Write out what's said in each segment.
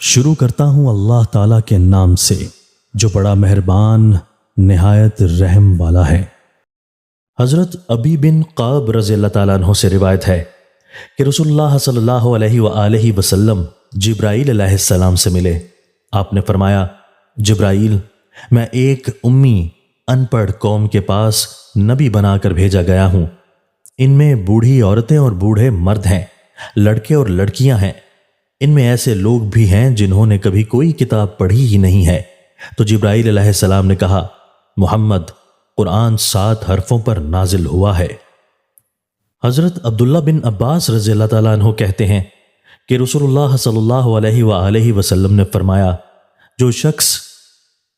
شروع کرتا ہوں اللہ تعالیٰ کے نام سے جو بڑا مہربان نہایت رحم والا ہے۔ حضرت ابی بن قعب رضی اللہ تعالیٰ عنہ سے روایت ہے کہ رسول اللہ صلی اللہ علیہ وآلہ وسلم جبرائیل علیہ السلام سے ملے۔ آپ نے فرمایا، جبرائیل، میں ایک امی ان پڑھ قوم کے پاس نبی بنا کر بھیجا گیا ہوں۔ ان میں بوڑھی عورتیں اور بوڑھے مرد ہیں، لڑکے اور لڑکیاں ہیں۔ ان میں ایسے لوگ بھی ہیں جنہوں نے کبھی کوئی کتاب پڑھی ہی نہیں ہے۔ تو جبرائیل علیہ السلام نے کہا، محمد، قرآن 7 حرفوں پر نازل ہوا ہے۔ حضرت عبداللہ بن عباس رضی اللہ تعالیٰ عنہ کہتے ہیں کہ رسول اللہ صلی اللہ علیہ وآلہ وسلم نے فرمایا، جو شخص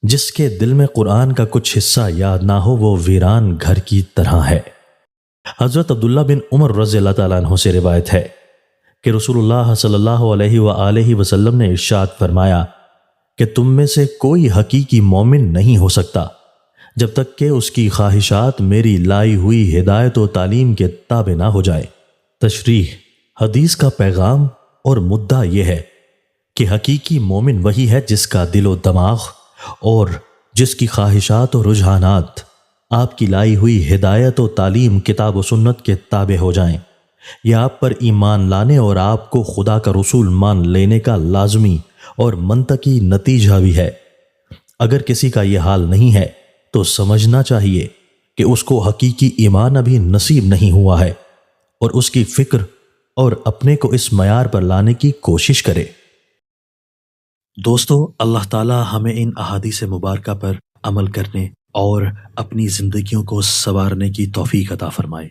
جس کے دل میں قرآن کا کچھ حصہ یاد نہ ہو وہ ویران گھر کی طرح ہے۔ حضرت عبداللہ بن عمر رضی اللہ تعالیٰ عنہ سے روایت ہے کہ رسول اللہ صلی اللہ علیہ وآلہ وسلم نے ارشاد فرمایا کہ تم میں سے کوئی حقیقی مومن نہیں ہو سکتا جب تک کہ اس کی خواہشات میری لائی ہوئی ہدایت و تعلیم کے تابع نہ ہو جائے۔ تشریح: حدیث کا پیغام اور مدعا یہ ہے کہ حقیقی مومن وہی ہے جس کا دل و دماغ اور جس کی خواہشات و رجحانات آپ کی لائی ہوئی ہدایت و تعلیم کتاب و سنت کے تابع ہو جائیں۔ یہ آپ پر ایمان لانے اور آپ کو خدا کا رسول مان لینے کا لازمی اور منطقی نتیجہ بھی ہے۔ اگر کسی کا یہ حال نہیں ہے تو سمجھنا چاہیے کہ اس کو حقیقی ایمان ابھی نصیب نہیں ہوا ہے اور اس کی فکر اور اپنے کو اس معیار پر لانے کی کوشش کرے۔ دوستو، اللہ تعالی ہمیں ان احادیث مبارکہ پر عمل کرنے اور اپنی زندگیوں کو سنوارنے کی توفیق عطا فرمائے۔